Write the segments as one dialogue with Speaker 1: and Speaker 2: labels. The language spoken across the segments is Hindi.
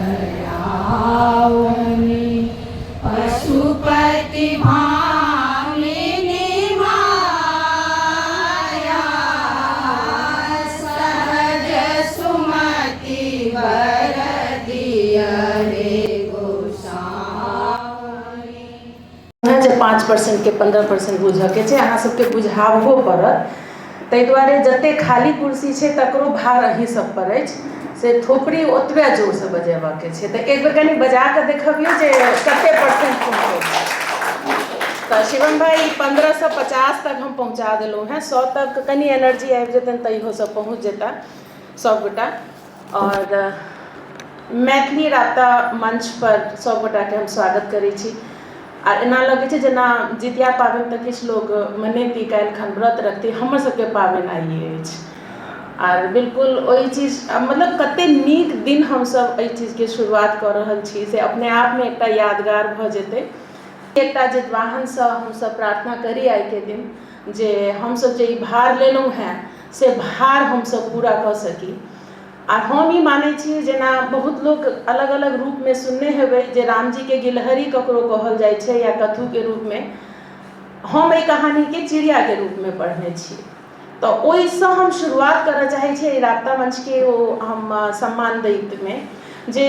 Speaker 1: भयावनी पशुपति भामिनी माया सहज सुमति वर दिया रे गोसाई।
Speaker 2: 5% के 15% बुझके छै, अहाँ सबके बुझाबहो पड़त। ताहि दुआरे जते खाली कुर्सी छै तकरो भार अहीं सब पर अछि, से थोपड़ी ओतबे जोर से बजेबा के छै। तो एक बेर कनी बजा के देखबियो जे कते परसेंट पहुँचे। तो शिवम भाई 1550 तक हम पहुँचा दिलहुँ हैं। 100 तक कनी एनर्जी आबि जेतन तो इहो सब पहुँच जेता सब गोटा। और मैथिली राबता मंच पर सब गोटा के हम स्वागत करै छी। आर एना लगे छै जेना जितिया पाबनि तक किछु लोग मनेती, काल्हि खन व्रत रखती, हमर सबके पाबनि आइए अछि। आर बिल्कुल वही चीज मतलब कते नीक दिन हम सब एहि चीज के शुरुआत कर रहल छी से अपने आप में एकटा यादगार भ जेतै। एकटा जितवाहन से हम सब प्रार्थना करी आइ के दिन जे हम सब जे ई भार लेलहुँ हैं से भार हम सब पूरा कर सकी। आ हम ही माने छी जेना बहुत लोग अलग अलग रूप में सुनने हेबै जे राम जी के गिलहरी ककरो कहल जाइ छै या कथू के रूप में, हम एहि कहानी के चिड़िया के रूप में पढ़ने छी। तो ओहिसँ हम शुरुआत करऽ चाहे छी राबता मंच के ओ हम सम्मान दैत में जे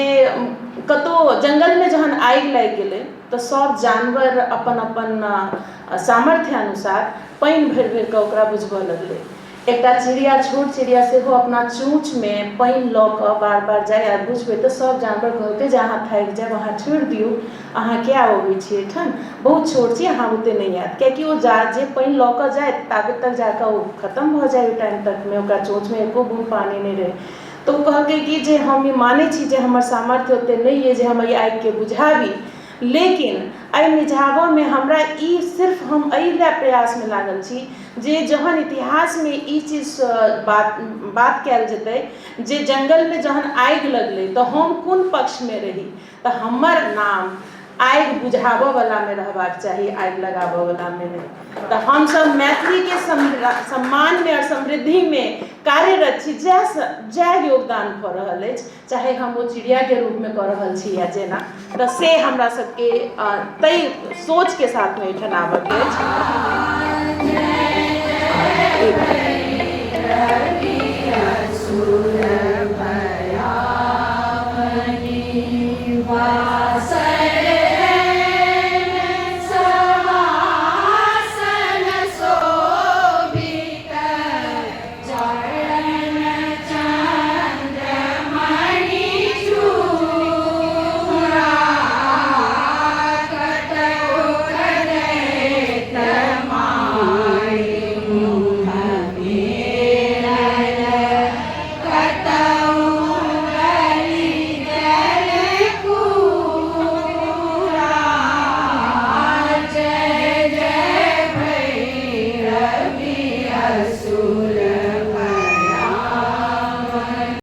Speaker 2: कतो जंगल में जहन आगि लागि गेलै तो सब जानवर अपन अपन सामर्थ्य अनुसार पानि भरि भरि कऽ ओकरा बुझबऽ लगलै। एकटा चिड़िया, छोट चिड़िया सेहो अपना चोंच में पानि लऽ कऽ बार बार जाय आ बुझबै तो सब जानवर कहलकै जे अहाँ थाकि जायब, अहाँ छोड़ि दियौ, अहाँ क्या अबै छी एहिठाम, बहुत छोट छी, अहाँ बुते नहीं आयत। कियाकि ओ जे पानि लऽ कऽ जाए ताबे तक जाकऽ ओ खत्म भऽ जाए, टाइम तक में ओकरा चोंच में एको बूंद पानी नहीं रहे। तो ओ कहलकै कि जे हम ई मानै छी जे हमर सामर्थ्य ओते नहीं है जे हम ई आगि के बुझाबी, लेकिन एहि मिझाबऽ में हमरा ई सिर्फ हम एहि लए प्रयास में लागल छी जे जहन इतिहास में ई चीज बात कयल जेतै जे जंगल में जहन आगि लगलै तो हम कोन पक्ष में रही, तो हमर नाम आगि बुझाबऽ वाला में रहबाक चाही, आगि लगाबऽ वाला में नहीं। तो हम सब मैथिली के सम्मान में और समृद्धि में कार्यरत छी। जय योगदान भऽ रहल अछि, चाहे हम वो चिड़िया के रूप में कऽ रहल छी या जेना, तो से हमरा सबके तय सोच के साथ में एहिठाम आबऽ के अछि।
Speaker 1: भयावनी वासर